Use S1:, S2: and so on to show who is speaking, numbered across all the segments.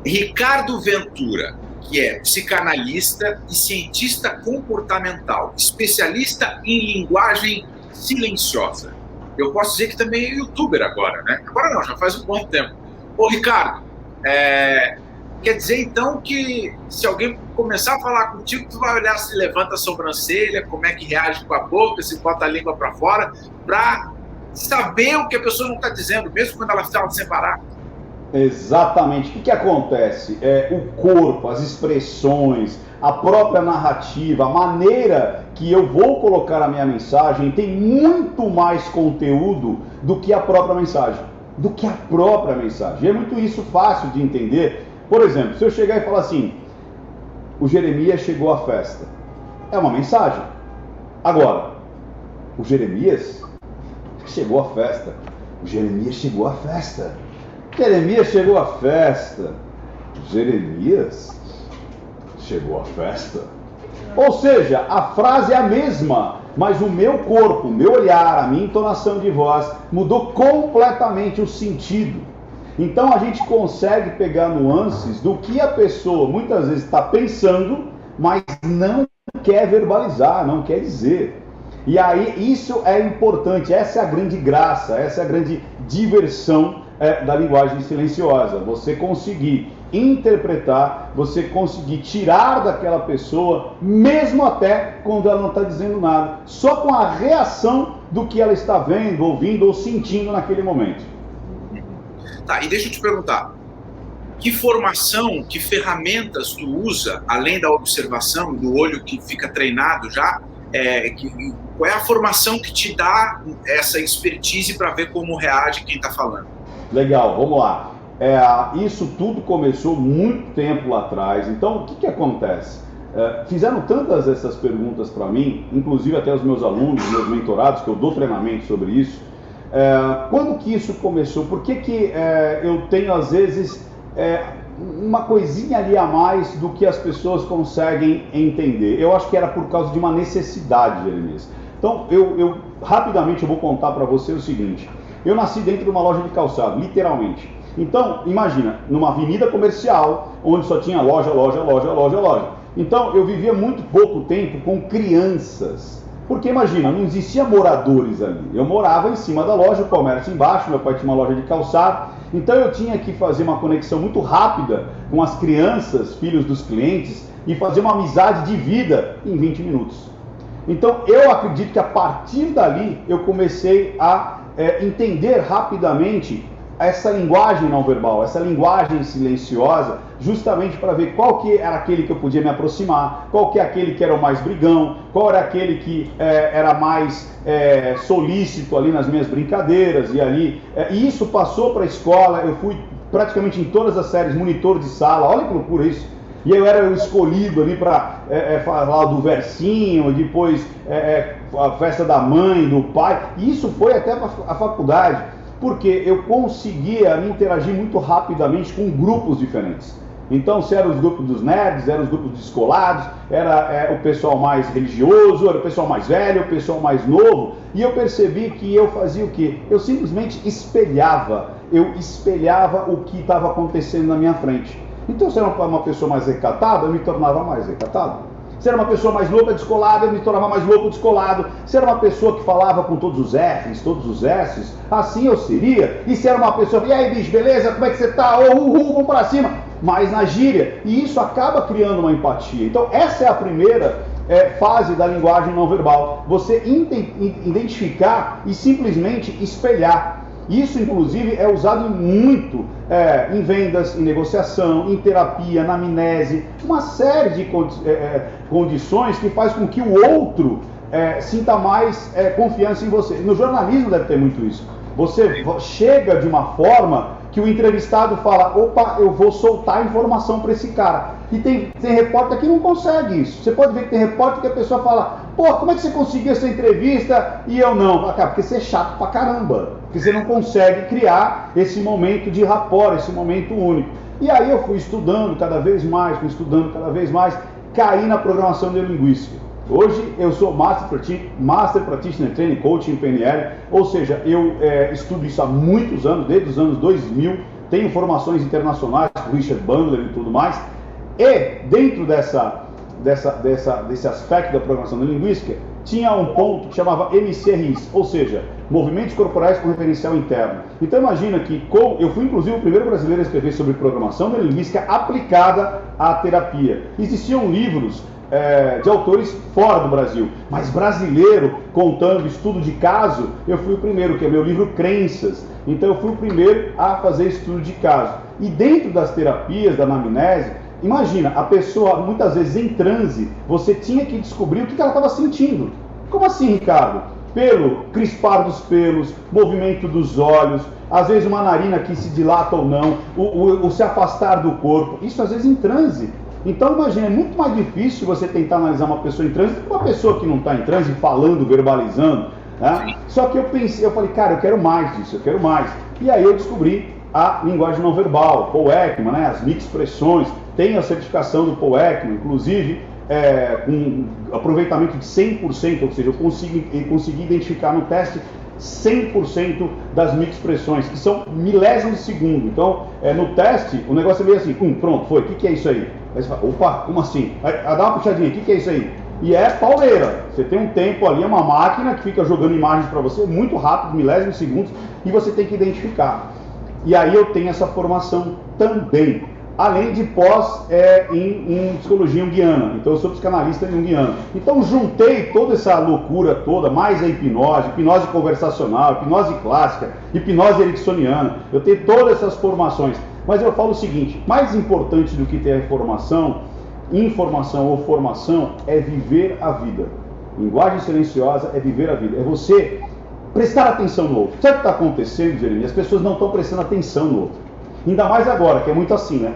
S1: Ricardo Ventura, que é psicanalista e cientista comportamental, especialista em linguagem silenciosa. Eu posso dizer que também é youtuber agora, né? Agora não, já faz um bom tempo. Ô, Ricardo, quer dizer então que se alguém começar a falar contigo, tu vai olhar se levanta a sobrancelha, como é que reage com a boca, se bota a língua para fora, para saber o que a pessoa não está dizendo, mesmo quando ela fala sem parar?
S2: Exatamente. O que acontece? O corpo, as expressões, a própria narrativa, a maneira que eu vou colocar a minha mensagem tem muito mais conteúdo do que a própria mensagem. E é muito isso fácil de entender. Por exemplo, se eu chegar e falar assim, o Jeremias chegou à festa. É uma mensagem. Agora, o Jeremias chegou à festa. O Jeremias chegou à festa. Jeremias chegou à festa. Jeremias chegou à festa. Ou seja, a frase é a mesma, mas o meu corpo, o meu olhar, a minha entonação de voz mudou completamente o sentido. Então a gente consegue pegar nuances do que a pessoa muitas vezes está pensando, mas não quer verbalizar, não quer dizer. E aí isso é importante, essa é a grande graça, essa é a grande diversão da linguagem silenciosa. Você conseguir interpretar, você conseguir tirar daquela pessoa, mesmo até quando ela não está dizendo nada, só com a reação do que ela está vendo, ouvindo ou sentindo naquele momento.
S1: Tá, e deixa eu te perguntar, que formação, que ferramentas tu usa, além da observação, do olho que fica treinado já, qual é a formação que te dá essa expertise para ver como reage quem está falando?
S2: Legal, vamos lá. Isso tudo começou muito tempo lá atrás. Então, o que acontece? Fizeram tantas essas perguntas para mim, inclusive até os meus alunos, meus mentorados, que eu dou treinamento sobre isso. Quando que isso começou? Por que eu tenho, às vezes, uma coisinha ali a mais do que as pessoas conseguem entender? Eu acho que era por causa de uma necessidade, Jeremias. Então, rapidamente eu vou contar para você o seguinte. Eu nasci dentro de uma loja de calçado, literalmente. Então, imagina, numa avenida comercial, onde só tinha loja. Então, eu vivia muito pouco tempo com crianças. Porque, imagina, não existia moradores ali. Eu morava em cima da loja, o comércio embaixo, meu pai tinha uma loja de calçado. Então, eu tinha que fazer uma conexão muito rápida com as crianças, filhos dos clientes, e fazer uma amizade de vida em 20 minutos. Então, eu acredito que a partir dali, eu comecei a entender rapidamente essa linguagem não verbal, essa linguagem silenciosa, justamente para ver qual que era aquele que eu podia me aproximar, qual que é aquele que era o mais brigão, qual era aquele que era mais solícito ali nas minhas brincadeiras, e isso passou para a escola. Eu fui praticamente em todas as séries monitor de sala, olha que loucura isso. E eu era o escolhido ali para falar do versinho, depois a festa da mãe, do pai. E isso foi até a faculdade, porque eu conseguia me interagir muito rapidamente com grupos diferentes. Então, se eram os grupos dos nerds, eram os grupos descolados, era o pessoal mais religioso, era o pessoal mais velho, o pessoal mais novo. E eu percebi que eu fazia o quê? Eu simplesmente espelhava. Eu espelhava o que estava acontecendo na minha frente. Então, se era uma pessoa mais recatada, eu me tornava mais recatado. Se era uma pessoa mais louca, descolada, eu me tornava mais louco, descolado. Se era uma pessoa que falava com todos os R's, todos os S's, assim eu seria. E se era uma pessoa, e aí, bicho, beleza? Como é que você tá? Vamos pra cima. Mas na gíria. E isso acaba criando uma empatia. Então, essa é a primeira fase da linguagem não verbal. Você identificar e simplesmente espelhar. Isso, inclusive, é usado muito em vendas, em negociação, em terapia, na amnese, uma série de condições que faz com que o outro sinta mais confiança em você. No jornalismo deve ter muito isso. Você chega de uma forma que o entrevistado fala, opa, eu vou soltar informação para esse cara. E tem repórter que não consegue isso. Você pode ver que tem repórter que a pessoa fala, pô, como é que você conseguiu essa entrevista e eu não? Cara, porque você é chato pra caramba. Porque você não consegue criar esse momento de rapport, esse momento único. E aí eu fui estudando cada vez mais, caí na programação neurolinguística. Hoje eu sou Master Practitioner Training Coach em PNL, ou seja, eu estudo isso há muitos anos, desde os anos 2000, tenho formações internacionais com Richard Bandler e tudo mais, e dentro desse aspecto da programação linguística, tinha um ponto que chamava MCRIs, ou seja, Movimentos Corporais com Referencial Interno. Então imagina que eu fui inclusive o primeiro brasileiro a escrever sobre programação linguística aplicada à terapia. Existiam livros de autores fora do Brasil, mas brasileiro, contando estudo de caso, eu fui o primeiro, que é meu livro Crenças. Então eu fui o primeiro a fazer estudo de caso. E dentro das terapias da anamnese, imagina, a pessoa muitas vezes em transe, você tinha que descobrir o que ela estava sentindo. Como assim, Ricardo? Pelo crispar dos pelos, movimento dos olhos, às vezes uma narina que se dilata ou não, o se afastar do corpo, isso às vezes em transe. Então imagina, é muito mais difícil você tentar analisar uma pessoa em transe do que uma pessoa que não está em transe, falando, verbalizando, né? Só que eu falei, cara, eu quero mais disso, eu quero mais. E aí eu descobri a linguagem não verbal, Paul Ekman, né? As microexpressões, tem a certificação do Paul Ekman, inclusive com aproveitamento de 100%, ou seja, eu consegui identificar no teste 100% das microexpressões, que são milésimos de segundo. Então, no teste, o negócio é meio assim, pronto, foi, o que é isso aí? Aí você fala, opa, como assim? Aí dá uma puxadinha, o que é isso aí? E é pauleira, você tem um tempo ali, é uma máquina que fica jogando imagens para você, muito rápido, milésimos de segundos, e você tem que identificar. E aí eu tenho essa formação também, além de pós em psicologia junguiana. Então eu sou psicanalista junguiano. Então juntei toda essa loucura toda, mais a hipnose conversacional, hipnose clássica, hipnose ericksoniana. Eu tenho todas essas formações. Mas eu falo o seguinte, mais importante do que ter a informação ou formação, é viver a vida. Linguagem silenciosa é viver a vida. É você prestar atenção no outro. Sabe o que está acontecendo, Jeremias? As pessoas não estão prestando atenção no outro. Ainda mais agora, que é muito assim, né?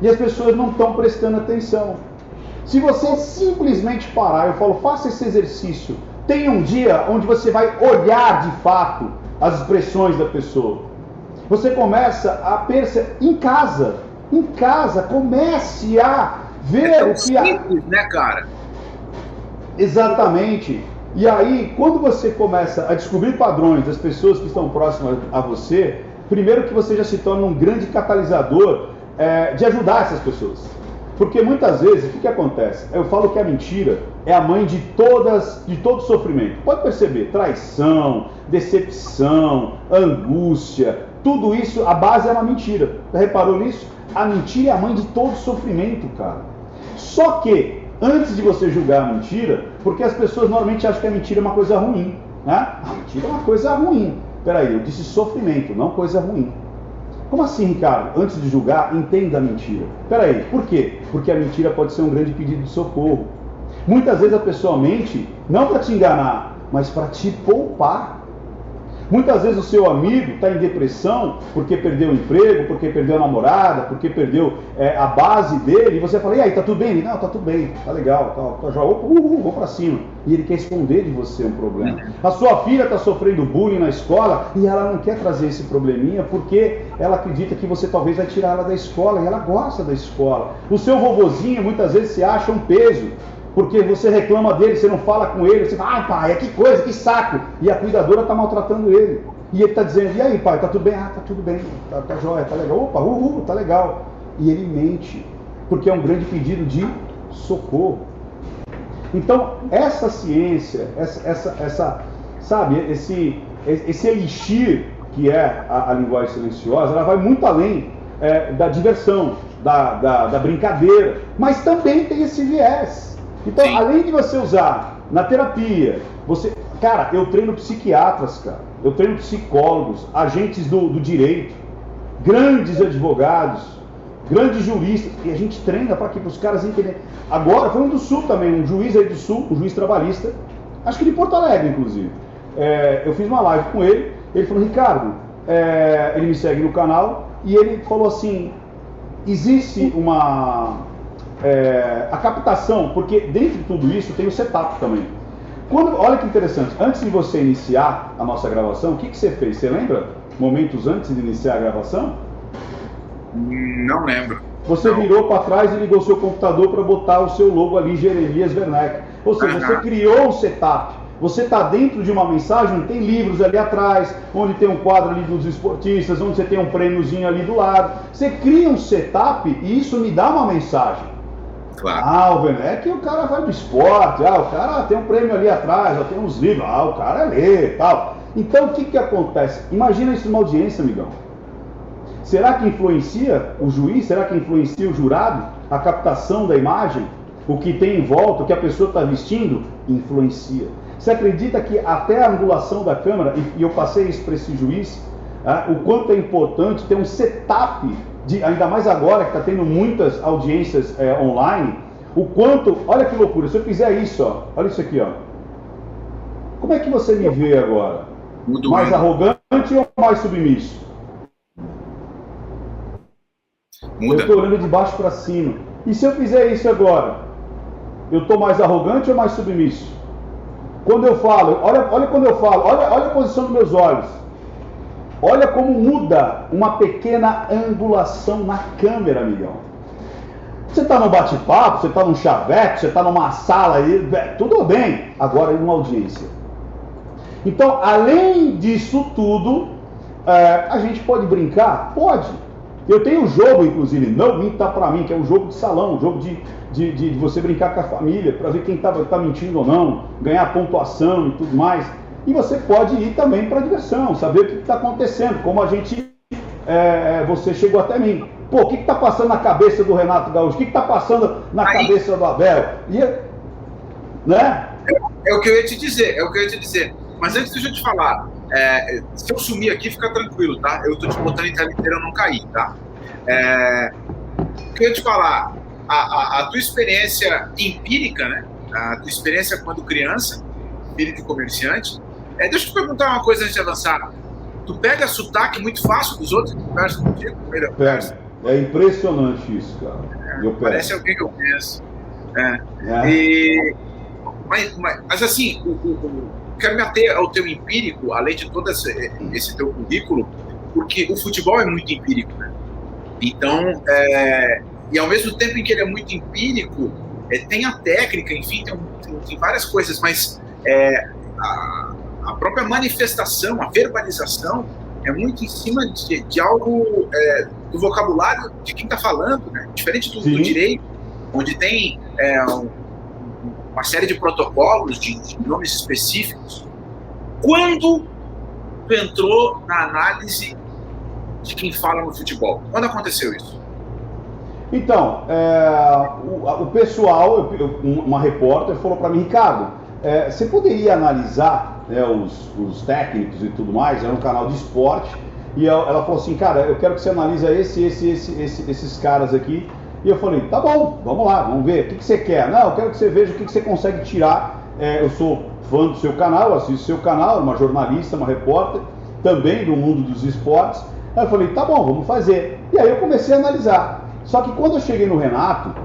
S2: E as pessoas não estão prestando atenção. Se você simplesmente parar, eu falo, faça esse exercício. Tenha um dia onde você vai olhar de fato as expressões da pessoa. Você começa a perceber em casa, comece a ver o que
S1: simples, né, cara?
S2: Exatamente. E aí, quando você começa a descobrir padrões das pessoas que estão próximas a você, primeiro que você já se torna um grande catalisador de ajudar essas pessoas. Porque muitas vezes, o que acontece? Eu falo que a mentira é a mãe de todo sofrimento. Pode perceber, traição, decepção, angústia, tudo isso, a base é uma mentira. Já reparou nisso? A mentira é a mãe de todo sofrimento, cara. Só que, antes de você julgar a mentira, porque as pessoas normalmente acham que a mentira é uma coisa ruim, né? A mentira é uma coisa ruim. Peraí, eu disse sofrimento, não coisa ruim. Como assim, Ricardo? Antes de julgar, entenda a mentira. Peraí, por quê? Porque a mentira pode ser um grande pedido de socorro. Muitas vezes a pessoa mente, não para te enganar, mas para te poupar. Muitas vezes o seu amigo está em depressão porque perdeu o emprego, porque perdeu a namorada, porque perdeu a base dele, e você fala, e aí, tá tudo bem? Ele, não, tá tudo bem, tá legal, tá já, vou pra cima. E ele quer esconder de você um problema. A sua filha está sofrendo bullying na escola e ela não quer trazer esse probleminha porque ela acredita que você talvez vai tirar ela da escola, e ela gosta da escola. O seu vovozinho muitas vezes se acha um peso, porque você reclama dele, você não fala com ele, você fala, ai pai, que coisa, que saco, e a cuidadora está maltratando ele, e ele está dizendo, e aí pai, tá tudo bem? Ah, tá tudo bem, tá jóia, tá legal, opa, tá legal, e ele mente, porque é um grande pedido de socorro. Então, essa ciência, sabe, esse elixir que é a linguagem silenciosa, ela vai muito além da diversão, da brincadeira, mas também tem esse viés. Então, sim, além de você usar na terapia, cara, eu treino psiquiatras, cara, eu treino psicólogos, agentes do direito, grandes advogados, grandes juristas, e a gente treina para os caras entenderem. Agora, foi um do Sul também, um juiz aí do Sul, um juiz trabalhista, acho que de Porto Alegre, inclusive. Eu fiz uma live com ele, ele falou, Ricardo, ele me segue no canal, e ele falou assim, existe a captação, porque dentro de tudo isso tem o setup também. Olha que interessante, antes de você iniciar a nossa gravação, o que você fez? Você lembra? Momentos antes de iniciar a gravação?
S1: Não lembro.
S2: Você virou para trás e ligou o seu computador para botar o seu logo ali, Jeremias Werneck. Ou seja, você criou um setup. Você está dentro de uma mensagem, onde tem livros ali atrás, onde tem um quadro ali dos esportistas, onde você tem um prêmiozinho ali do lado. Você cria um setup e isso me dá uma mensagem.
S1: Claro.
S2: O Werneck, o cara vai do esporte, o cara tem um prêmio ali atrás, tem uns livros, o cara lê e tal. Então, o que acontece? Imagina isso numa audiência, amigão. Será que influencia o juiz? Será que influencia o jurado? A captação da imagem? O que tem em volta, o que a pessoa está vestindo? Influencia. Você acredita que até a angulação da câmera, e eu passei isso para esse juiz, o quanto é importante ter um setup, ainda mais agora que está tendo muitas audiências online, o quanto, olha que loucura, se eu fizer isso, olha isso aqui, como é que você me vê agora? Mais arrogante ou mais submisso?
S1: Muda.
S2: Eu estou olhando de baixo para cima. E se eu fizer isso agora? Eu estou mais arrogante ou mais submisso? Quando eu falo, olha quando eu falo, olha a posição dos meus olhos. Olha como muda uma pequena angulação na câmera, amigão. Você está num bate-papo, você está num chaveco, você está numa sala aí, tudo bem. Agora em uma audiência. Então, além disso tudo, a gente pode brincar? Pode. Eu tenho um jogo, inclusive, não minta pra mim, que é um jogo de salão, um jogo de você brincar com a família, para ver quem tá mentindo ou não, ganhar pontuação e tudo mais. E você pode ir também para diversão, saber o que está acontecendo, como a gente, você chegou até mim. Pô, o que está passando na cabeça do Renato Gaúcho? O que está passando na cabeça do Abel? Né?
S1: É o que eu ia te dizer, Mas antes de eu te falar, se eu sumir aqui, fica tranquilo, tá? Eu tô te botando em tela inteira, eu não caí, tá? O que eu ia te falar, a tua experiência empírica, né? A tua experiência quando criança, filho de comerciante. Deixa eu te perguntar uma coisa antes de avançar. Tu pega sotaque muito fácil dos outros que conversam contigo?
S2: É impressionante isso, cara.
S1: Parece alguém que eu conheço. Mas assim, quero me ater ao teu empírico, além de todo esse teu currículo, porque o futebol é muito empírico, né? Então, e ao mesmo tempo em que ele é muito empírico, tem a técnica, enfim, tem várias coisas, mas a própria manifestação, a verbalização, é muito em cima de algo do vocabulário de quem está falando, né? Diferente do direito, onde tem uma série de protocolos, de nomes específicos. Quando tu entrou na análise de quem fala no futebol? Quando aconteceu isso?
S2: Então, o pessoal, uma repórter falou para mim, Ricardo, você poderia analisar os técnicos e tudo mais, era um canal de esporte, e ela falou assim, cara, eu quero que você analise esses caras aqui. E eu falei, tá bom, vamos lá, vamos ver, o que você quer? Não, eu quero que você veja o que você consegue tirar. Eu sou fã do seu canal, assisto seu canal, uma jornalista, uma repórter, também do mundo dos esportes. Aí eu falei, tá bom, vamos fazer. E aí eu comecei a analisar. Só que quando eu cheguei no Renato,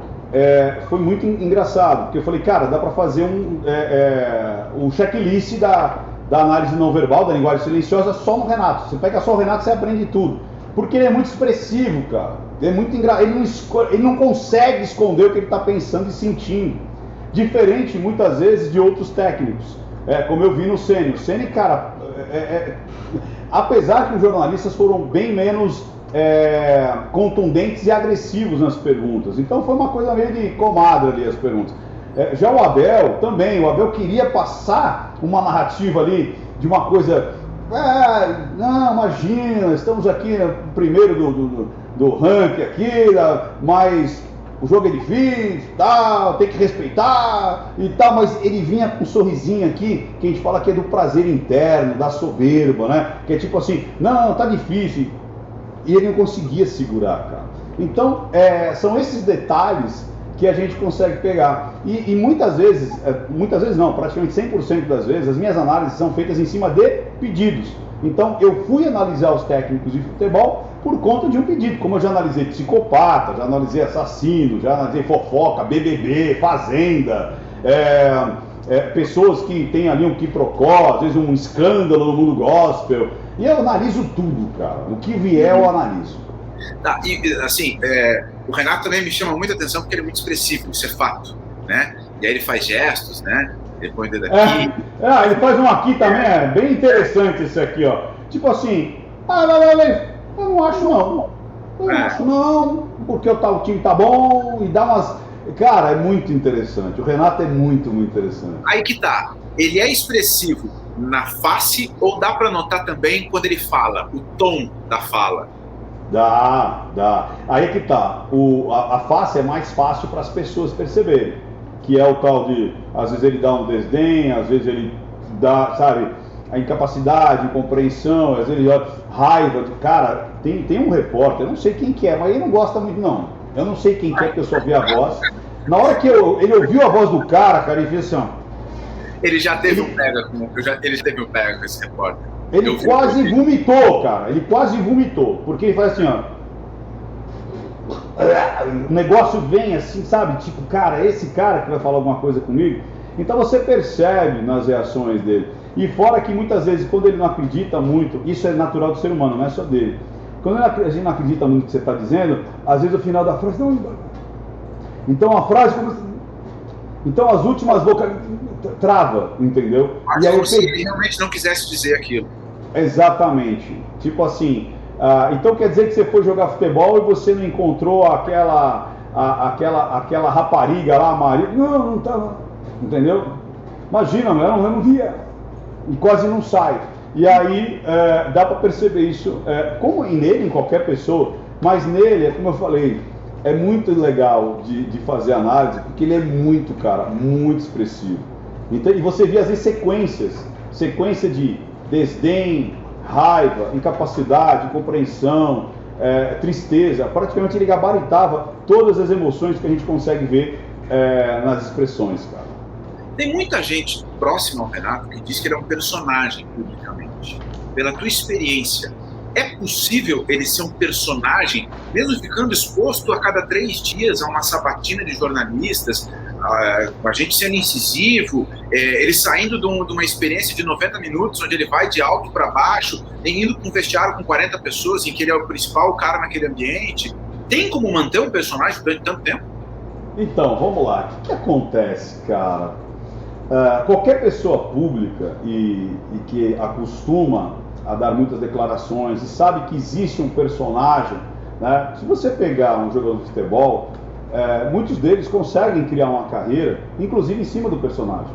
S2: foi muito engraçado, porque eu falei, cara, dá para fazer um checklist da análise não verbal, da linguagem silenciosa, só no Renato. Você pega só o Renato, você aprende tudo. Porque ele é muito expressivo, cara. Ele é muito ele não consegue esconder o que ele está pensando e sentindo. Diferente, muitas vezes, de outros técnicos. Como eu vi no Ceni. O Ceni, cara, apesar que os jornalistas foram bem menos contundentes e agressivos nas perguntas. Então foi uma coisa meio de comadre ali as perguntas. Já o Abel também. O Abel queria passar uma narrativa ali de uma coisa... não, imagina, estamos aqui no primeiro do ranking aqui, mas o jogo é difícil, tal, tem que respeitar e tal, mas ele vinha com um sorrisinho aqui, que a gente fala que é do prazer interno, da soberba, né? Que é tipo assim, não, tá difícil. E ele não conseguia segurar, cara. Então, são esses detalhes que a gente consegue pegar. E muitas vezes não, praticamente 100% das vezes, as minhas análises são feitas em cima de pedidos. Então, eu fui analisar os técnicos de futebol por conta de um pedido, como eu já analisei psicopata, já analisei assassino, já analisei fofoca, BBB, fazenda, pessoas que têm ali um quiprocó, às vezes um escândalo no mundo gospel, e eu analiso tudo, cara, o que vier eu analiso.
S1: Tá, e assim, o Renato também me chama muita atenção porque ele é muito expressivo, isso é fato, né? E aí ele faz gestos, né? ele põe o dedo aqui.
S2: Ele faz um aqui também, é bem interessante esse aqui, ó. Tipo assim, eu não acho não. Eu não acho não, porque o time tá bom e dá umas... Cara, é muito interessante. O Renato é muito, muito interessante.
S1: Aí que tá. Ele é expressivo na face ou dá para notar também quando ele fala, o tom da fala?
S2: Dá. Aí que tá. A face é mais fácil para as pessoas perceberem. Que é o tal de, às vezes ele dá um desdém, às vezes ele dá, sabe, a incapacidade, incompreensão, às vezes ele dá raiva. Cara, tem um repórter, eu não sei quem que é, mas ele não gosta muito não. Eu não sei quem que é, porque eu só vi a voz. Na hora que ele ouviu a voz do cara, ele fez assim, ó.
S1: Ele já teve um pega com esse repórter.
S2: Ele quase vomitou, cara. Ele quase vomitou. Porque ele faz assim, ó. O negócio vem assim, sabe? Tipo, cara, esse cara que vai falar alguma coisa comigo. Então você percebe nas reações dele. E fora que muitas vezes, quando ele não acredita muito, isso é natural do ser humano, não é só dele. Quando a gente não acredita muito no que você está dizendo, às vezes o final da frase não. Então a frase começa. Então as últimas bocas trava, entendeu?
S1: Mas e aí se ele realmente não quisesse dizer aquilo.
S2: Exatamente. Tipo assim, então quer dizer que você foi jogar futebol e você não encontrou aquela rapariga lá, a Maria. Não tá, entendeu? Imagina, eu não vi ela. E quase não sai. E aí dá para perceber isso, como nele, em qualquer pessoa, mas nele, como eu falei, é muito legal de fazer análise, porque ele é muito, cara, muito expressivo. Então, e você vê às vezes sequência de desdém, raiva, incapacidade, incompreensão, tristeza. Praticamente ele gabaritava todas as emoções que a gente consegue ver nas expressões, cara.
S1: Tem muita gente próxima ao Renato que diz que ele é um personagem publicamente. Pela tua experiência, é possível ele ser um personagem, mesmo ficando exposto a cada 3 dias a uma sabatina de jornalistas, a gente sendo incisivo, ele saindo de uma experiência de 90 minutos, onde ele vai de alto para baixo, indo para um vestiário com 40 pessoas, em que ele é o principal cara naquele ambiente? Tem como manter um personagem durante tanto tempo?
S2: Então, vamos lá. O que acontece, cara? Qualquer pessoa pública e que acostuma a dar muitas declarações e sabe que existe um personagem, né? Se você pegar um jogador de futebol, muitos deles conseguem criar uma carreira, inclusive em cima do personagem.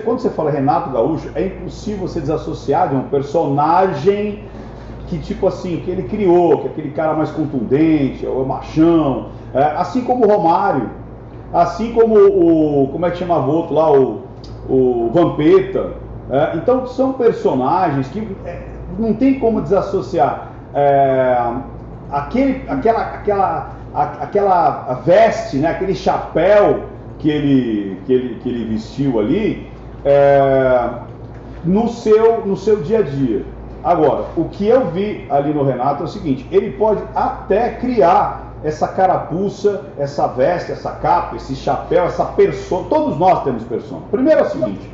S2: Quando você fala Renato Gaúcho, é impossível você desassociar de um personagem que, tipo assim, que ele criou, que é aquele cara mais contundente, o machão, assim como o Romário, assim como como é que chamava o outro lá, o Vampeta. Então são personagens que não tem como desassociar aquela veste, né, aquele chapéu que ele vestiu ali no seu dia a dia. Agora, o que eu vi ali no Renato é o seguinte: ele pode até criar essa carapuça, essa veste, essa capa, esse chapéu, essa persona. Todos nós temos persona. Primeiro é o seguinte,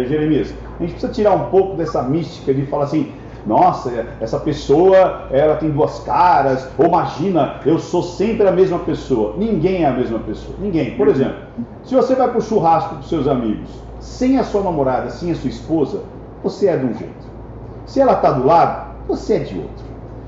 S2: Jeremias, a gente precisa tirar um pouco dessa mística de falar assim: nossa, essa pessoa, ela tem 2 caras, ou imagina, eu sou sempre a mesma pessoa. Ninguém é a mesma pessoa, ninguém. Por exemplo, se você vai para o churrasco dos seus amigos, sem a sua namorada, sem a sua esposa, você é de um jeito. Se ela está do lado, você é de outro.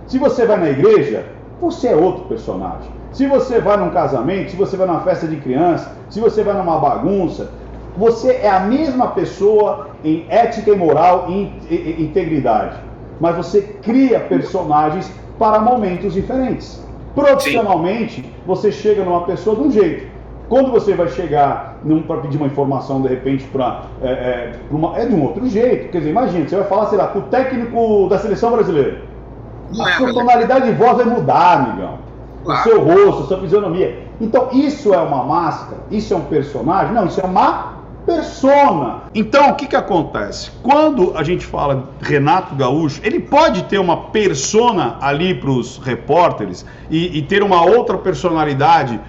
S2: Se você vai na igreja, você é outro personagem. Se você vai num casamento, se você vai numa festa de criança, se você vai numa bagunça, você é a mesma pessoa em ética e moral e integridade. Mas você cria personagens para momentos diferentes. Profissionalmente, sim, você chega numa pessoa de um jeito. Quando você vai chegar para pedir uma informação, de repente, de um outro jeito. Quer dizer, imagina, você vai falar, sei lá, com o técnico da seleção brasileira. A sua tonalidade de voz vai mudar, amigão. Claro. O seu rosto, a sua fisionomia. Então, isso é uma máscara? Isso é um personagem? Não, isso é uma persona. Então, o que acontece? Quando a gente fala Renato Gaúcho, ele pode ter uma persona ali para os repórteres e ter uma outra personalidade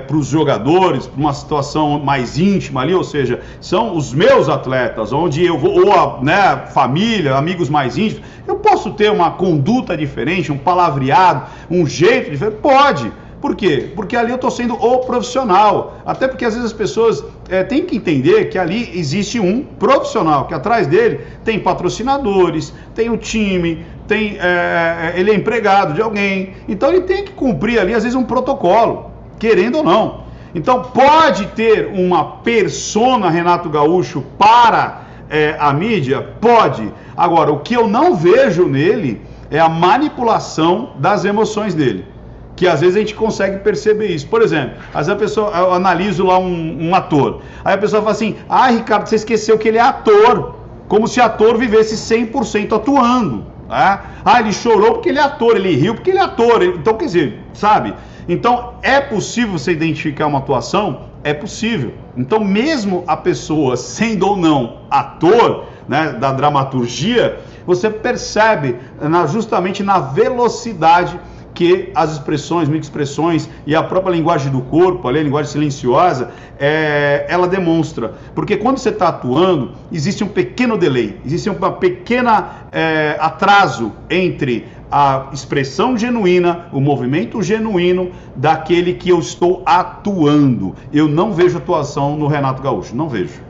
S2: para os jogadores, para uma situação mais íntima ali, ou seja, são os meus atletas, onde eu vou, ou a família, amigos mais íntimos, eu posso ter uma conduta diferente, um palavreado, um jeito diferente? Pode. Por quê? Porque ali eu estou sendo o profissional. Até porque às vezes as pessoas têm que entender que ali existe um profissional, que atrás dele tem patrocinadores, tem o time, ele é empregado de alguém. Então ele tem que cumprir ali às vezes um protocolo, querendo ou não. Então pode ter uma persona Renato Gaúcho para a mídia? Pode. Agora, o que eu não vejo nele é a manipulação das emoções dele. Que às vezes a gente consegue perceber isso. Por exemplo, às vezes a pessoa, eu analiso lá um ator. Aí a pessoa fala assim, Ricardo, você esqueceu que ele é ator. Como se ator vivesse 100% atuando. Né? Ele chorou porque ele é ator, ele riu porque ele é ator. Então, quer dizer, sabe? Então, é possível você identificar uma atuação? É possível. Então, mesmo a pessoa sendo ou não ator, né, da dramaturgia, você percebe justamente na velocidade que as expressões, microexpressões e a própria linguagem do corpo, ali, a linguagem silenciosa, ela demonstra. Porque quando você está atuando, existe um pequeno delay, existe um pequeno atraso entre a expressão genuína, o movimento genuíno daquele que eu estou atuando. Eu não vejo atuação no Renato Gaúcho, não vejo.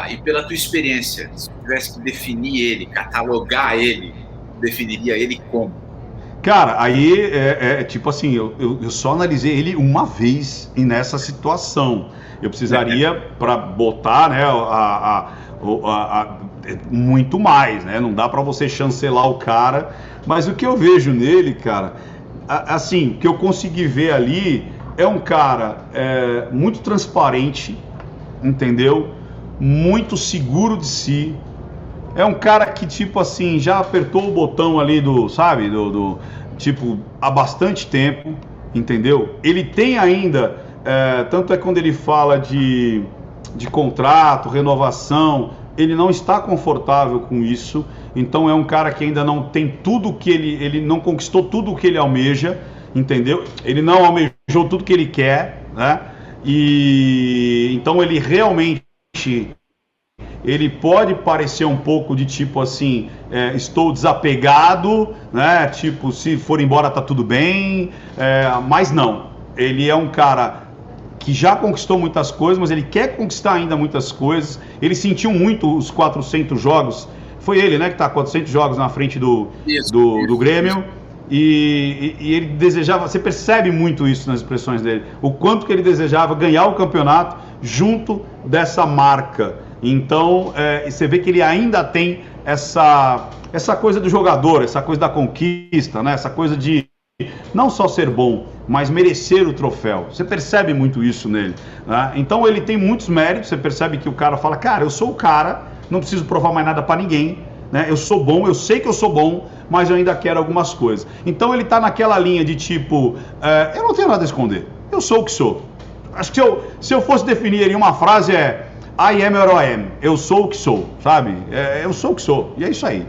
S1: E pela tua experiência, se tivesse que definir ele, catalogar ele, definiria ele como?
S2: Cara, aí tipo assim, eu só analisei ele uma vez nessa situação. Eu precisaria, para botar, né, muito mais, né? Não dá para você chancelar o cara. Mas o que eu vejo nele, cara, assim, o que eu consegui ver ali é um cara muito transparente, entendeu? Muito seguro de si. É um cara que, tipo assim, já apertou o botão ali sabe, tipo, há bastante tempo, entendeu? Ele tem ainda, tanto é quando ele fala de contrato, renovação, ele não está confortável com isso. Então é um cara que ainda não tem tudo que ele não conquistou tudo o que ele almeja, entendeu? Ele não almejou tudo que ele quer, né? E então ele realmente, ele pode parecer um pouco de tipo assim, estou desapegado, né? Tipo, se for embora tá tudo bem, mas não. Ele é um cara que já conquistou muitas coisas, mas ele quer conquistar ainda muitas coisas. Ele sentiu muito os 400 jogos. Foi ele, né, que tá 400 jogos na frente do Grêmio. E ele desejava, você percebe muito isso nas expressões dele, o quanto que ele desejava ganhar o campeonato junto dessa marca. Então, você vê que ele ainda tem essa coisa do jogador, essa coisa da conquista, né? Essa coisa de não só ser bom, mas merecer o troféu. Você percebe muito isso nele, né? Então ele tem muitos méritos. Você percebe que o cara fala, cara, eu sou o cara, não preciso provar mais nada para ninguém, né? Eu sou bom, eu sei que eu sou bom, mas eu ainda quero algumas coisas. Então ele tá naquela linha de tipo, eu não tenho nada a esconder, eu sou o que sou. Acho que se eu fosse definir ele em uma frase I am or I am, eu sou o que sou, sabe? Eu sou o que sou, e é isso aí.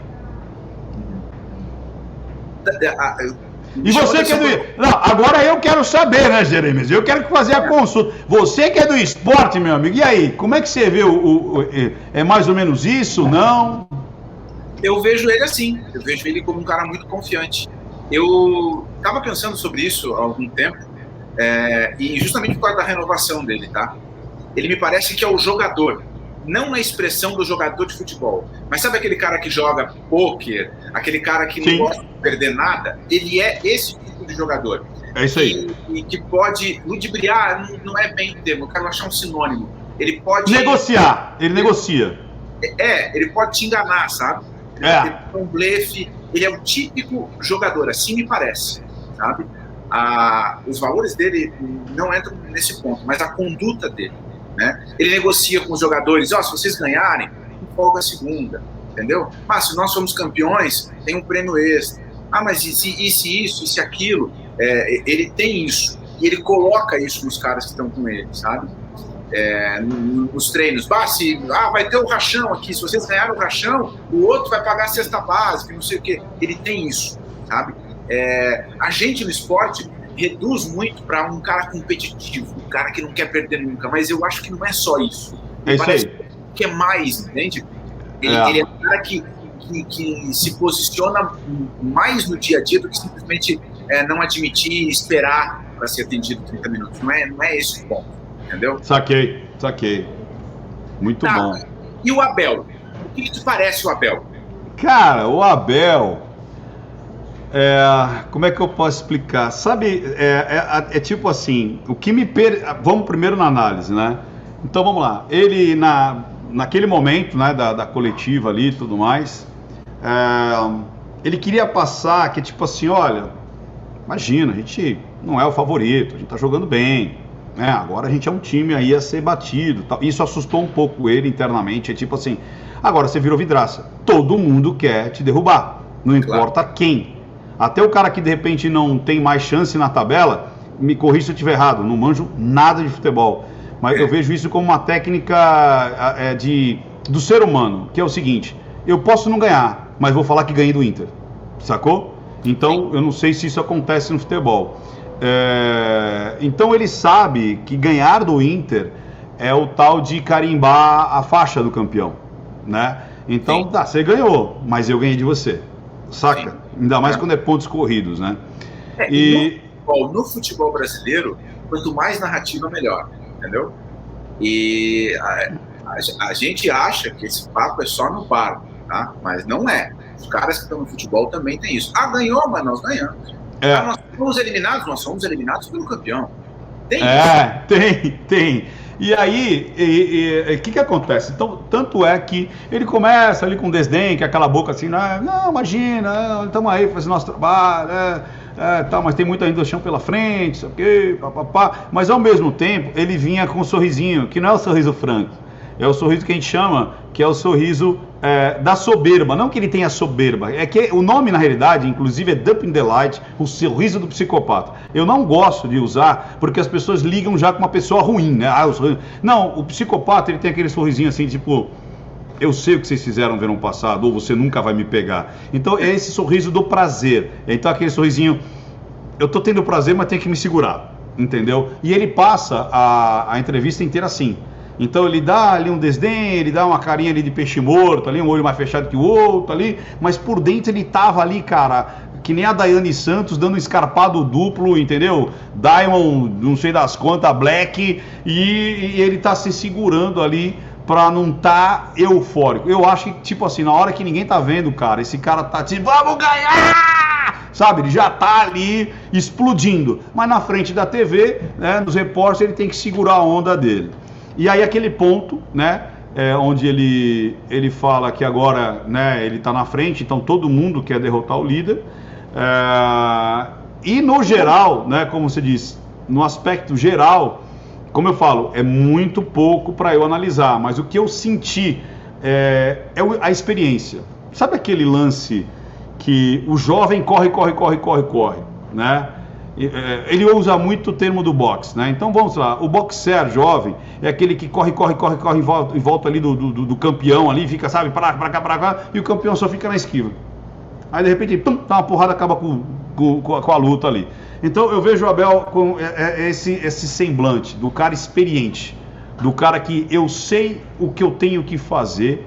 S2: E você que é do... Não, agora eu quero saber, né, Jeremias? Eu quero fazer a consulta. Você que é do esporte, meu amigo, e aí? Como é que você vê é mais ou menos isso, não?
S1: Eu vejo ele assim, eu vejo ele como um cara muito confiante. Eu estava pensando sobre isso há algum tempo, e justamente por causa da renovação dele, tá? Ele me parece que é o jogador, não na expressão do jogador de futebol, mas sabe aquele cara que joga pôquer, aquele cara que não gosta de perder nada? Ele é esse tipo de jogador.
S2: É isso aí.
S1: E que pode ludibriar, não é bem o termo, eu quero achar um sinônimo. Ele pode...
S2: Negociar, ele negocia.
S1: Ele pode te enganar, sabe? Ele é um blefe, ele é o típico jogador, assim me parece, sabe? Os valores dele não entram nesse ponto, mas a conduta dele. Né? Ele negocia com os jogadores, se vocês ganharem, folga a segunda, entendeu? Se nós somos campeões, tem um prêmio extra. Mas e se isso, e se aquilo? Ele tem isso, e ele coloca isso nos caras que estão com ele, sabe? Nos treinos, vai ter o rachão aqui, se vocês ganharem o rachão, o outro vai pagar a cesta básica, não sei o quê. Ele tem isso, sabe? A gente no esporte reduz muito para um cara competitivo, um cara que não quer perder nunca, mas eu acho que não é só isso.
S2: Parece
S1: que é mais, entende? Ele é um cara que se posiciona mais no dia a dia do que simplesmente não admitir esperar para ser atendido 30 minutos. Não é esse o ponto, entendeu?
S2: Saquei. Muito bom.
S1: E o Abel? O que te parece o Abel?
S2: Cara, o Abel... como é que eu posso explicar? Sabe, é tipo assim, vamos primeiro na análise, né? Então vamos lá, ele naquele momento, né, da coletiva ali e tudo mais, ele queria passar que tipo assim, olha, imagina, a gente não é o favorito, a gente tá jogando bem, né? Agora a gente é um time aí a ser batido, tal. Isso assustou um pouco ele internamente, é tipo assim, agora você virou vidraça, todo mundo quer te derrubar, não importa quem. Até o cara que de repente não tem mais chance na tabela, me corrija se eu estiver errado, não manjo nada de futebol. Mas eu vejo isso como uma técnica do ser humano, que é o seguinte, eu posso não ganhar, mas vou falar que ganhei do Inter, sacou? Então eu não sei se isso acontece no futebol. Então ele sabe que ganhar do Inter é o tal de carimbar a faixa do campeão, né? Então, você ganhou, mas eu ganhei de você. Saca? Sim. Ainda mais quando é pontos corridos, né?
S1: No futebol brasileiro, quanto mais narrativa, melhor, entendeu? E a gente acha que esse papo é só no bar, tá? Mas não é. Os caras que estão no futebol também tem isso. Ganhou, mas nós ganhamos. Nós somos eliminados pelo campeão. Tem isso?
S2: Tem. E aí, o que acontece? Então, tanto é que ele começa ali com desdém, que é aquela boca assim, não, imagina, estamos aí fazendo nosso trabalho, mas tem muito ainda chão pela frente, sabe o quê, papapá. Mas ao mesmo tempo, ele vinha com um sorrisinho, que não é o sorriso franco, é o sorriso que a gente chama, que é o sorriso da soberba. Não que ele tenha soberba, é que o nome na realidade, inclusive, é Dumping the Light, o sorriso do psicopata. Eu não gosto de usar, porque as pessoas ligam já com uma pessoa ruim, né? Não, o psicopata, ele tem aquele sorrisinho assim, tipo, eu sei o que vocês fizeram no verão passado, ou você nunca vai me pegar. Então é esse sorriso do prazer. Então aquele sorrisinho, eu tô tendo prazer, mas tenho que me segurar, entendeu? E ele passa a entrevista inteira assim. Então ele dá ali um desdém, ele dá uma carinha ali de peixe morto, ali um olho mais fechado que o outro ali, mas por dentro ele tava ali, cara, que nem a Daiane Santos dando um escarpado duplo, entendeu? Diamond, não sei das quantas, Black, e ele tá se segurando ali pra não tá eufórico. Eu acho que, tipo assim, na hora que ninguém tá vendo, cara, esse cara tá tipo, vamos ganhar! Sabe, ele já tá ali explodindo, mas na frente da TV, né, nos repórteres, ele tem que segurar a onda dele. E aí aquele ponto, né, onde ele fala que agora, né, ele está na frente, então todo mundo quer derrotar o líder. E no geral, né, como você diz, no aspecto geral, como eu falo, é muito pouco para eu analisar, mas o que eu senti é a experiência. Sabe aquele lance que o jovem corre, né? Ele usa muito o termo do boxe, né? Então vamos lá, o boxer jovem é aquele que corre em volta ali do campeão ali, fica, sabe, pra cá, e o campeão só fica na esquiva. Aí de repente, pum, dá uma porrada, acaba com a luta ali. Então eu vejo o Abel com esse semblante do cara experiente, do cara que eu sei o que eu tenho que fazer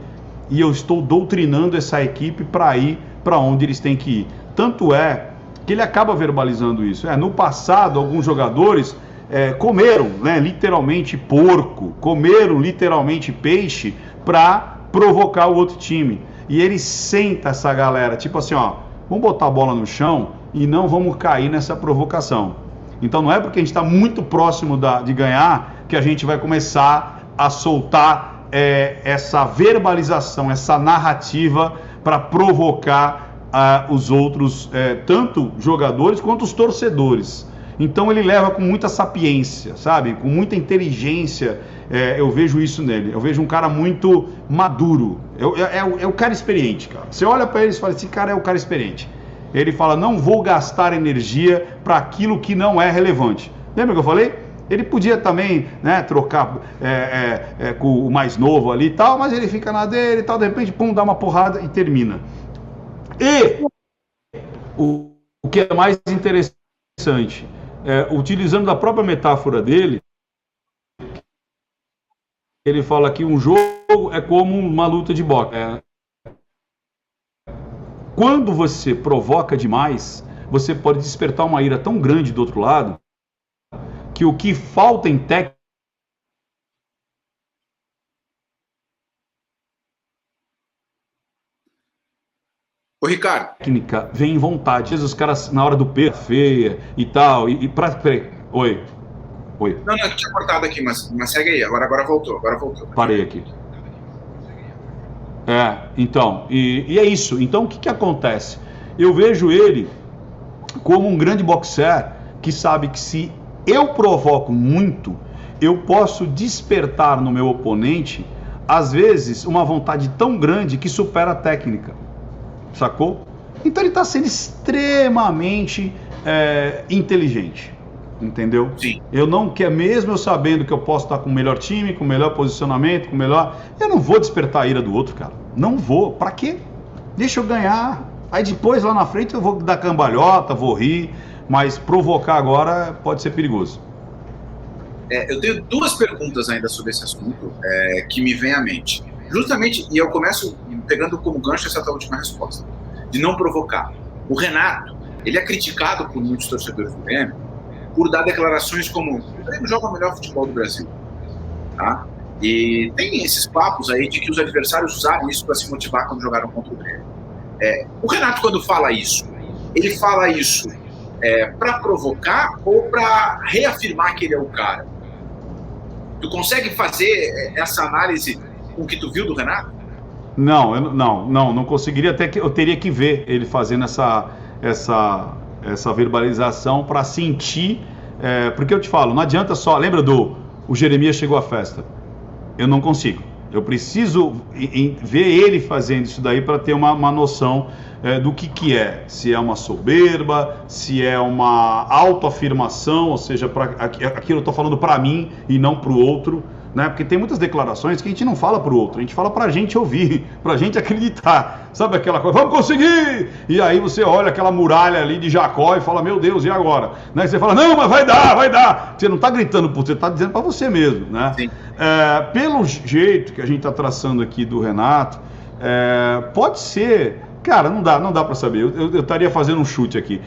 S2: e eu estou doutrinando essa equipe para ir para onde eles têm que ir. Tanto é que ele acaba verbalizando isso. No passado, alguns jogadores comeram, né, literalmente porco, comeram literalmente peixe para provocar o outro time. E ele senta essa galera, tipo assim, ó, vamos botar a bola no chão e não vamos cair nessa provocação. Então não é porque a gente está muito próximo de ganhar que a gente vai começar a soltar essa verbalização, essa narrativa para provocar os outros, tanto jogadores quanto os torcedores. Então ele leva com muita sapiência, sabe? Com muita inteligência, eu vejo isso nele. Eu vejo um cara muito maduro. É o cara experiente, cara. Você olha para ele e fala, esse cara é o cara experiente. Ele fala, não vou gastar energia para aquilo que não é relevante. Lembra que eu falei? Ele podia também, né, trocar com o mais novo ali e tal, mas ele fica na dele e tal, de repente, pum, dá uma porrada e termina. E o que é mais interessante, utilizando a própria metáfora dele, ele fala que um jogo é como uma luta de boxe. Quando você provoca demais, você pode despertar uma ira tão grande do outro lado que o que falta em técnica
S1: Ô, Ricardo.
S2: vem em vontade. Às vezes os caras, na hora do P, feia e tal, peraí. Oi.
S1: Não, tinha cortado aqui, mas segue aí. Agora voltou.
S2: Parei aqui. Então, e é isso. Então, o que acontece? Eu vejo ele como um grande boxer que sabe que se eu provoco muito, eu posso despertar no meu oponente, às vezes, uma vontade tão grande que supera a técnica. Sacou? Então ele está sendo extremamente inteligente, entendeu?
S1: Sim.
S2: Eu não quero, mesmo eu sabendo que eu posso estar com o melhor time, com o melhor posicionamento, eu não vou despertar a ira do outro, cara. Não vou. Pra quê? Deixa eu ganhar. Aí depois, lá na frente, eu vou dar cambalhota, vou rir, mas provocar agora pode ser perigoso.
S1: Eu tenho duas perguntas ainda sobre esse assunto que me vêm à mente. Justamente, e eu começo pegando como gancho essa tua última resposta, de não provocar. O Renato, ele é criticado por muitos torcedores do Grêmio por dar declarações como: o Grêmio joga o melhor futebol do Brasil. Tá? E tem esses papos aí de que os adversários usaram isso para se motivar quando jogaram contra o Grêmio. O Renato, quando fala isso, ele fala isso para provocar ou para reafirmar que ele é o cara? Tu consegue fazer essa análise com o que tu viu do Renato?
S2: Não conseguiria, até que eu teria que ver ele fazendo essa verbalização para sentir, porque eu te falo, não adianta só, lembra o Jeremias chegou à festa? Eu não consigo, eu preciso ver ele fazendo isso daí para ter uma noção do que é, se é uma soberba, se é uma autoafirmação, ou seja, aquilo eu estou falando para mim e não para o outro, né? Porque tem muitas declarações que a gente não fala para o outro, a gente fala para a gente ouvir, para a gente acreditar, sabe aquela coisa, vamos conseguir! E aí você olha aquela muralha ali de Jacó e fala, meu Deus, e agora? Né? Você fala, não, mas vai dar! Você não está gritando por você, está dizendo para você mesmo, né?
S1: Sim.
S2: Pelo jeito que a gente está traçando aqui do Renato, pode ser, cara, não dá para saber, eu estaria fazendo um chute aqui.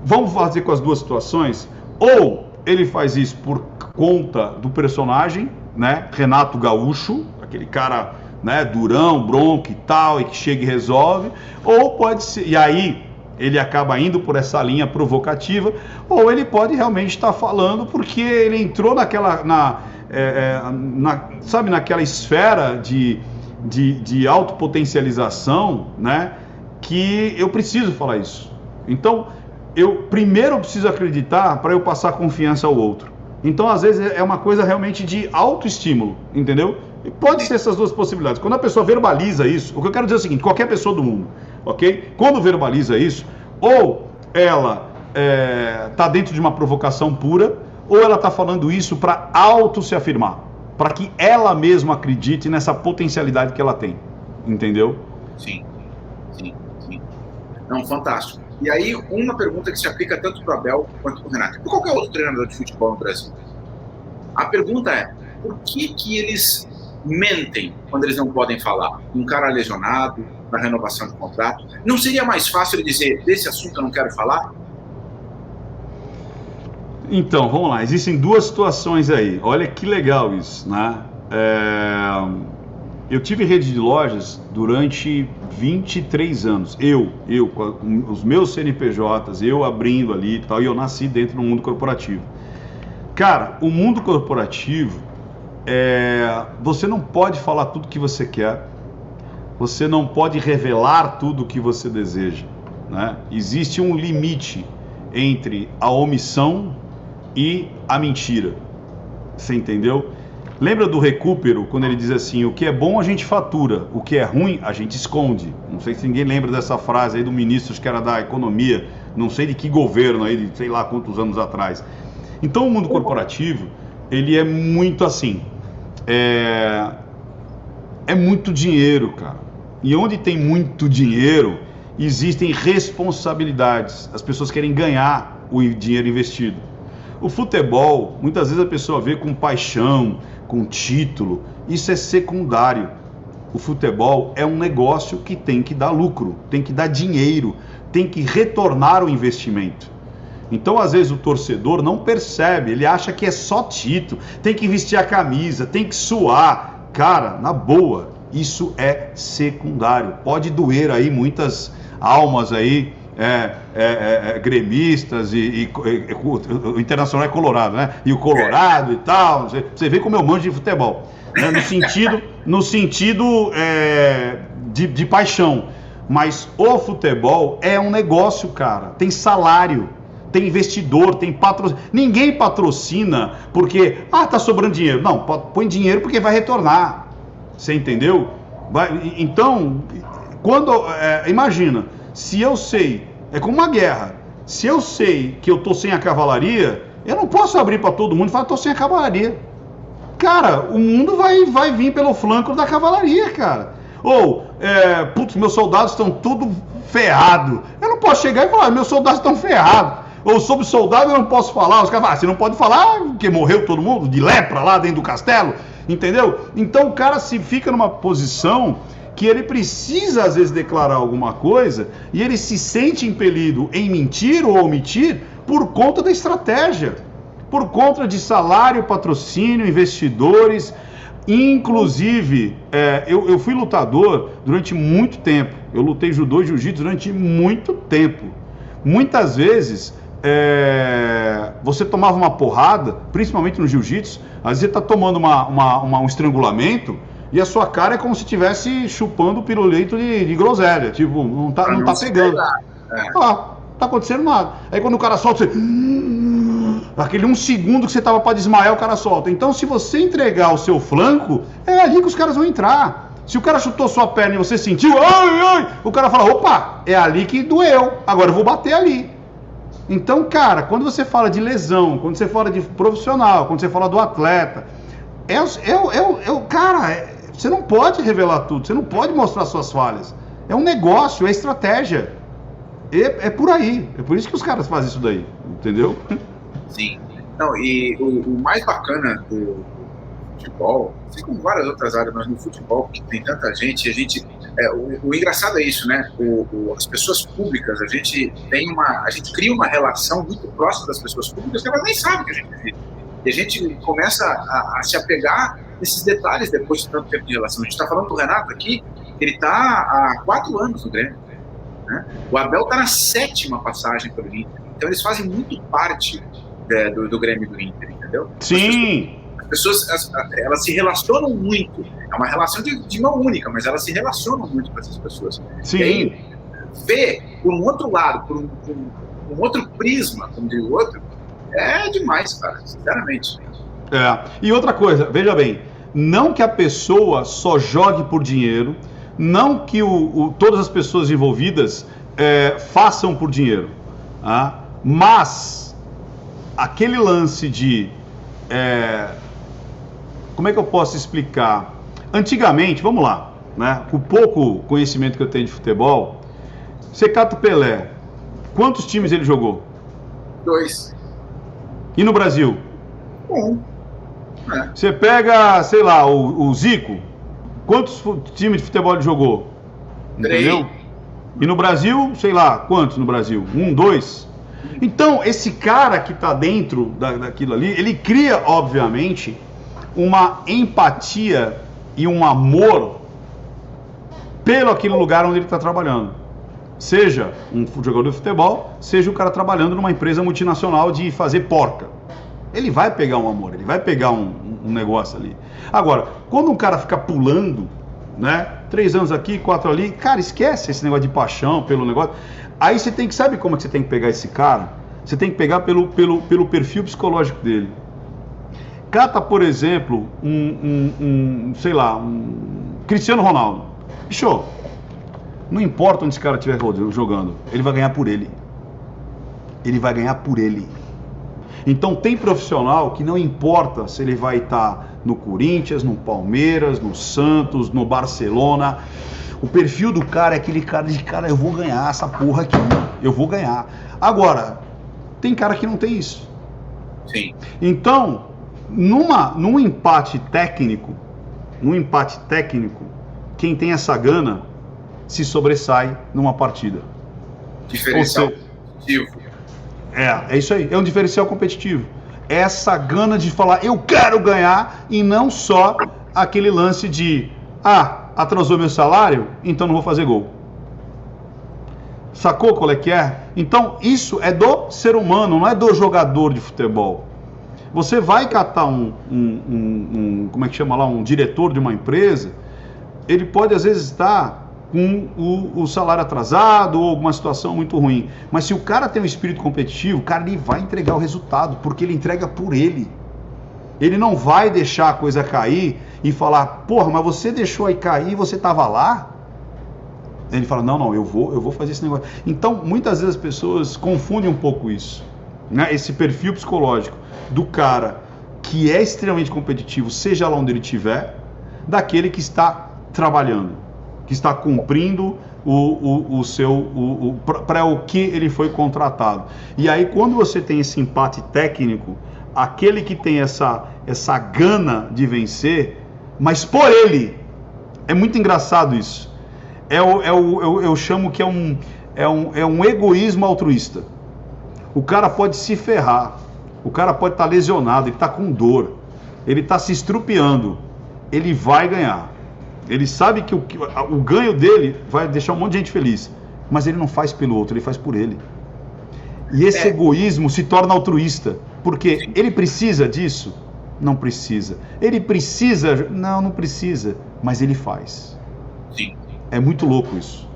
S2: Vamos fazer com as duas situações, ou ele faz isso por conta do personagem, né? Renato Gaúcho, aquele cara, né, durão, bronco e tal, e que chega e resolve, ou pode ser, e aí ele acaba indo por essa linha provocativa, ou ele pode realmente estar falando porque ele entrou naquela esfera de autopotencialização, né, que eu preciso falar isso. Então, eu primeiro preciso acreditar para eu passar confiança ao outro. Então, às vezes, é uma coisa realmente de autoestímulo, entendeu? E pode ser essas duas possibilidades. Quando a pessoa verbaliza isso, o que eu quero dizer é o seguinte, qualquer pessoa do mundo, ok? Quando verbaliza isso, ou ela está dentro de uma provocação pura, ou ela está falando isso para se afirmar, para que ela mesma acredite nessa potencialidade que ela tem, entendeu?
S1: Sim. Não, fantástico. E aí, uma pergunta que se aplica tanto para o Abel quanto para o Renato, para qualquer outro treinador de futebol no Brasil. A pergunta é, por que eles mentem quando eles não podem falar? Um cara lesionado, na renovação de contrato, não seria mais fácil ele dizer, desse assunto eu não quero falar?
S2: Então, vamos lá, existem duas situações aí, olha que legal isso, né? Eu tive rede de lojas durante 23 anos, eu com os meus CNPJs, eu abrindo ali e tal, e eu nasci dentro do mundo corporativo. Cara, o mundo corporativo, você não pode falar tudo que você quer, você não pode revelar tudo o que você deseja, né? Existe um limite entre a omissão e a mentira, você entendeu? Lembra do Recupero, quando ele diz assim, o que é bom a gente fatura, o que é ruim a gente esconde. Não sei se ninguém lembra dessa frase aí do ministro, acho que era da economia, não sei de que governo aí, de sei lá quantos anos atrás. Então o mundo corporativo, ele é muito assim, é muito dinheiro, cara. E onde tem muito dinheiro, existem responsabilidades, as pessoas querem ganhar o dinheiro investido. O futebol, muitas vezes a pessoa vê com paixão, com título, isso é secundário. O futebol é um negócio que tem que dar lucro, tem que dar dinheiro, tem que retornar o investimento. Então, às vezes, o torcedor não percebe, ele acha que é só título, tem que vestir a camisa, tem que suar. Cara, na boa, isso é secundário. Pode doer aí muitas almas aí, gremistas o Internacional é colorado, né? E o Colorado e tal, você vê como eu manjo de futebol, né? No sentido de paixão. Mas o futebol é um negócio, cara. Tem salário, tem investidor, tem patrocínio. Ninguém patrocina porque, tá sobrando dinheiro. Não, põe dinheiro porque vai retornar. Você entendeu? Então, imagina, se eu sei, é como uma guerra. Se eu sei que eu tô sem a cavalaria, eu não posso abrir para todo mundo e falar, tô sem a cavalaria. Cara, o mundo vai vir pelo flanco da cavalaria, cara. Ou, meus soldados estão tudo ferrado. Eu não posso chegar e falar, meus soldados estão ferrados. Ou sobre soldado eu não posso falar. Os caras falam, você não pode falar porque morreu todo mundo de lepra lá dentro do castelo. Entendeu? Então o cara se fica numa posição que ele precisa às vezes declarar alguma coisa e ele se sente impelido em mentir ou omitir por conta da estratégia. Por conta de salário, patrocínio, investidores. Inclusive, eu fui lutador durante muito tempo. Eu lutei judô e jiu-jitsu durante muito tempo. Muitas vezes, você tomava uma porrada, principalmente no jiu-jitsu, às vezes você está tomando um estrangulamento e a sua cara é como se estivesse chupando o pirulito de groselha. Tipo, não tá pegando. Não tá acontecendo nada. Aí quando o cara solta, você... aquele 1 segundo que você tava para desmaiar, o cara solta. Então, se você entregar o seu flanco, é ali que os caras vão entrar. Se o cara chutou sua perna e você sentiu, o cara fala, opa, é ali que doeu, agora eu vou bater ali. Então, cara, quando você fala de lesão, quando você fala de profissional, quando você fala do atleta, você não pode revelar tudo, você não pode mostrar suas falhas. É um negócio, é estratégia. É por aí, é por isso que os caras fazem isso daí, entendeu?
S1: Sim. Não, e o mais bacana do futebol, assim como várias outras áreas, mas no futebol, que tem tanta gente, o engraçado é isso, né? As pessoas públicas, a gente cria uma relação muito próxima das pessoas públicas que elas nem sabem que a gente vive. E a gente começa a se apegar nesses detalhes depois de tanto tempo de relação. A gente está falando do Renato aqui, ele está há 4 anos no Grêmio, né? O Abel está na 7ª passagem pelo Inter. Então eles fazem muito parte do Grêmio e do Inter, entendeu?
S2: Sim.
S1: As pessoas, elas se relacionam muito. É uma relação de mão única, mas elas se relacionam muito com essas pessoas.
S2: Sim.
S1: E aí, ver por um outro lado, por um outro prisma, como diz o outro, é demais, cara, sinceramente.
S2: E outra coisa, veja bem, não que a pessoa só jogue por dinheiro, não que todas as pessoas envolvidas façam por dinheiro, mas aquele lance de... como é que eu posso explicar? Antigamente, vamos lá, né? Com o pouco conhecimento que eu tenho de futebol, você cata o Pelé, quantos times ele jogou?
S1: 2.
S2: E no Brasil?
S1: 1.
S2: Você pega, sei lá, o Zico, quantos times de futebol ele jogou?
S1: 3.
S2: Entendeu? E no Brasil, sei lá, quantos no Brasil? 1, 2? Então, esse cara que está dentro daquilo ali, ele cria, obviamente, uma empatia e um amor pelo aquele lugar onde ele está trabalhando. Seja um jogador de futebol, seja o cara trabalhando numa empresa multinacional de fazer porca. Ele vai pegar um amor, ele vai pegar um negócio ali. Agora, quando um cara fica pulando, né, 3 anos aqui, 4 ali, cara, esquece esse negócio de paixão pelo negócio. Aí você tem que, sabe como é que você tem que pegar esse cara? Você tem que pegar pelo perfil psicológico dele. Cata, por exemplo, sei lá, um Cristiano Ronaldo. Bicho, não importa onde esse cara estiver jogando, ele vai ganhar por ele. Ele vai ganhar por ele. Então tem profissional que não importa se ele vai estar no Corinthians, no Palmeiras, no Santos, no Barcelona. O perfil do cara é aquele cara de, cara, eu vou ganhar essa porra aqui, eu vou ganhar. Agora, tem cara que não tem isso.
S1: Sim.
S2: Então, num empate técnico, quem tem essa gana se sobressai numa partida.
S1: Diferencial competitivo.
S2: É isso aí, é um diferencial competitivo. Essa gana de falar, eu quero ganhar, e não só aquele lance de, atrasou meu salário, então não vou fazer gol. Sacou qual é que é? Então, isso é do ser humano, não é do jogador de futebol. Você vai catar como é que chama lá, um diretor de uma empresa, ele pode às vezes estar com o salário atrasado ou alguma situação muito ruim. Mas se o cara tem um espírito competitivo, o cara ele vai entregar o resultado, porque ele entrega por ele. Ele não vai deixar a coisa cair e falar, porra, mas você deixou aí cair e você estava lá? Ele fala, não, eu vou fazer esse negócio. Então, muitas vezes as pessoas confundem um pouco isso, né? Esse perfil psicológico do cara que é extremamente competitivo, seja lá onde ele estiver, daquele que está trabalhando, que está cumprindo para o que ele foi contratado. E aí, quando você tem esse empate técnico, aquele que tem essa gana de vencer, mas por ele, é muito engraçado isso. Eu chamo que é um egoísmo altruísta. O cara pode se ferrar, o cara pode estar lesionado, ele está com dor, ele está se estrupiando, ele vai ganhar. Ele sabe que o ganho dele vai deixar um monte de gente feliz, mas ele não faz pelo outro, ele faz por ele. E esse egoísmo se torna altruísta, porque ele precisa disso? Não precisa. Ele precisa? Não precisa, mas ele faz.
S1: Sim.
S2: É muito louco isso.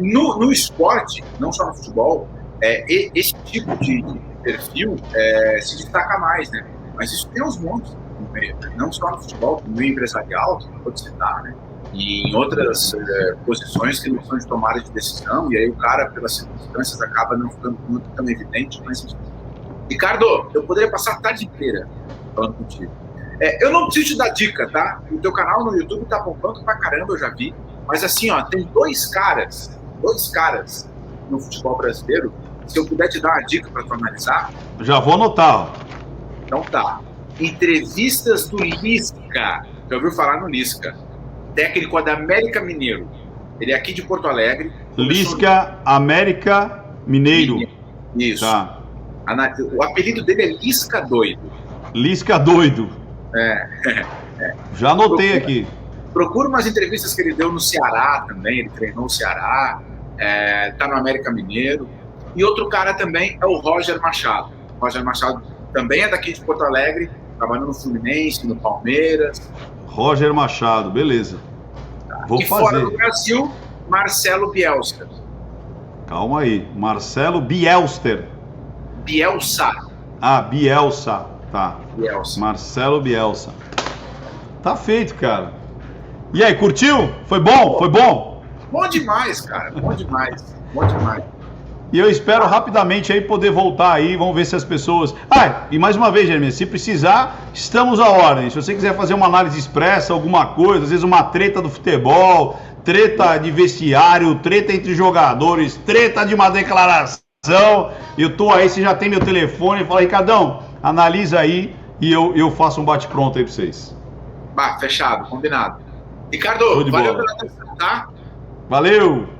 S1: No esporte, não só no futebol, esse tipo de perfil se destaca mais, né? Mas isso tem uns montes, não só no futebol, no meio empresarial, que não pode citar, né? E em outras posições que não são de tomada de decisão, e aí o cara, pelas circunstâncias, acaba não ficando muito tão evidente. Mas, Ricardo, eu poderia passar a tarde inteira falando contigo. Eu não preciso te dar dica, tá? O teu canal no YouTube tá bombando pra caramba, eu já vi. Mas assim, tem dois caras no futebol brasileiro. Se eu puder te dar uma dica para tu analisar.
S2: Já vou anotar.
S1: Então tá. Entrevistas do Lisca. Já ouviu falar no Lisca? Técnico da América Mineiro. Ele é aqui de Porto Alegre.
S2: Lisca, América Mineiro.
S1: Isso.
S2: Tá.
S1: O apelido dele é Lisca Doido.
S2: Lisca Doido. Já anotei aqui.
S1: Procura umas entrevistas que ele deu no Ceará também, ele treinou o Ceará, tá no América Mineiro. E outro cara também é o Roger Machado. O Roger Machado também é daqui de Porto Alegre, trabalhando no Fluminense, no Palmeiras.
S2: Roger Machado, beleza.
S1: Tá.
S2: Vou
S1: e
S2: fazer.
S1: Fora do Brasil, Marcelo Bielsa.
S2: Calma aí, Marcelo Bielster.
S1: Bielsa.
S2: Bielsa, tá.
S1: Bielsa.
S2: Marcelo Bielsa. Tá feito, cara. E aí, curtiu? Foi bom? Foi bom?
S1: Bom demais, cara. Bom demais. Bom demais.
S2: E eu espero rapidamente aí poder voltar aí, vamos ver se as pessoas... e mais uma vez, Jeremias, se precisar, estamos à ordem. Se você quiser fazer uma análise expressa, alguma coisa, às vezes uma treta do futebol, treta de vestiário, treta entre jogadores, treta de uma declaração, eu tô aí, você já tem meu telefone, fala, Ricardão, analisa aí e eu faço um bate-pronto aí pra vocês.
S1: Fechado, combinado. Ricardo, valeu pela atenção, tá?
S2: Valeu!